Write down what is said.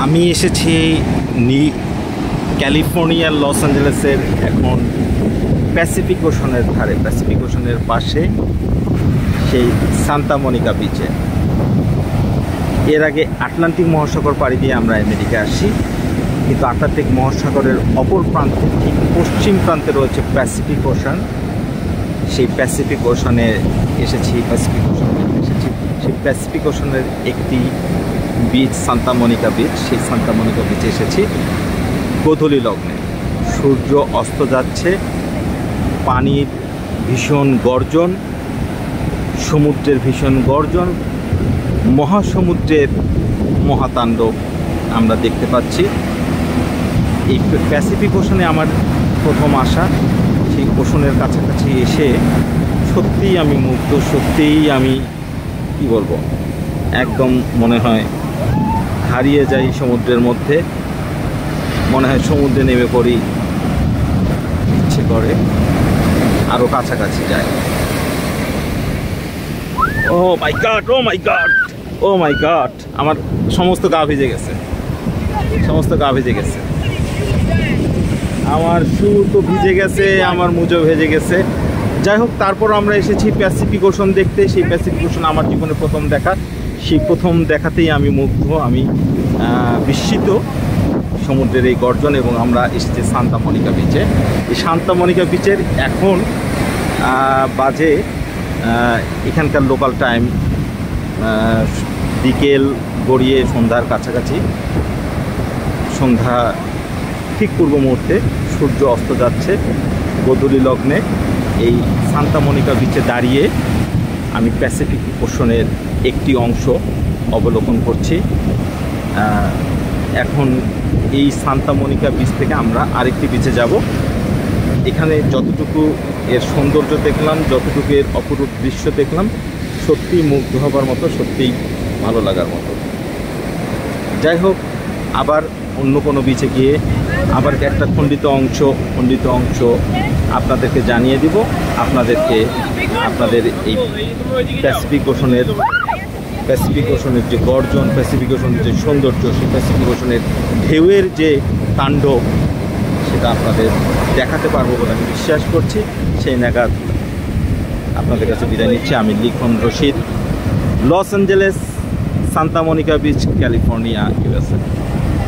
আমি এসেছি ক্যালিফোর্নিয়ার লস অ্যাঞ্জেলেসের এখন প্যাসিফিক ওশনের ধারে, প্যাসিফিক ওশনের পাশে সেই সান্তা মনিকা বিচে। এর আগে আটলান্টিক মহাসাগর পাড়ি দিয়ে আমরা আমেরিকা আসি, কিন্তু আটলান্টিক মহাসাগরের অপর প্রান্তে ঠিক পশ্চিম প্রান্তে রয়েছে প্যাসিফিক ওশান। সেই প্যাসিফিক ওশানে এসেছি, সেই প্যাসিফিক ওশনের একটি বিচ সান্তা মনিকা বিচ। সেই সান্তা মনিকা বিচে এসেছি গোধূলি লগ্নে। সূর্য অস্ত যাচ্ছে, পানির ভীষণ গর্জন, সমুদ্রের ভীষণ গর্জন, মহাসমুদ্রের মহাতাণ্ডব আমরা দেখতে পাচ্ছি। এই প্যাসিফিক ওশনে আমার প্রথম আসা। সেই ওশনের কাছাকাছি এসে সত্যিই আমি মুগ্ধ, সত্যিই আমি কি বলবো, একদম মনে হয় হারিয়ে যাই সমুদ্রের মধ্যে। মনে হয় সমুদ্রে নেমে পড়ি, ইচ্ছে করে আরও কাছাকাছি যায়। ও মাই গড, ও মাই গড, ও মাই গড, আমার সমস্ত গা ভিজে গেছে, সমস্ত গা ভিজে গেছে। আমার শু তো ভিজে গেছে, আমার মুজো ভেজে গেছে। যাই হোক, তারপর আমরা এসেছি প্যাসিফিক ওশন দেখতে। সেই প্যাসিফিক ওশন আমার জীবনে প্রথম দেখা। সেই প্রথম দেখাতেই আমি মুগ্ধ, আমি বিস্মিত সমুদ্রের এই গর্জন। এবং আমরা এসেছি সান্তা মনিকা বিচে। এই সান্তা মনিকা বিচের এখন বাজে এখানকার লোকাল টাইম বিকেল গড়িয়ে সন্ধ্যার কাছাকাছি। সন্ধ্যা ঠিক পূর্ব মুহূর্তে সূর্য অস্ত যাচ্ছে গোধূলি লগ্নে। এই সান্তা মনিকা বিচে দাঁড়িয়ে আমি প্যাসিফিক ওশনের একটি অংশ অবলোকন করছি। এখন এই সান্তা মনিকা বিচ থেকে আমরা আরেকটি বিচে যাব। এখানে যতটুকু এর সৌন্দর্য দেখলাম, যতটুকু এর অপরূপ দৃশ্য দেখলাম, সত্যিই মুগ্ধ হবার মতো, সত্যিই ভালো লাগার মতো। যাই হোক, আবার অন্য কোনো বিচে গিয়ে আবার একটা খণ্ডিত অংশ আপনাদেরকে জানিয়ে দিব। আপনাদের এই প্যাসিফিক ওশনের যে গর্জন, প্যাসিফিক ওশনের যে সৌন্দর্য, সেই প্যাসিফিক ওশনের ঢেউয়ের যে তাণ্ডব, সেটা আপনাদের দেখাতে পারবো বলে আমি বিশ্বাস করছি। সেই নাগাদ আপনাদের কাছে বিদায় নিচ্ছি। আমি লিখন Rashid, Los Angeles, Santa Monika beach, California, USA.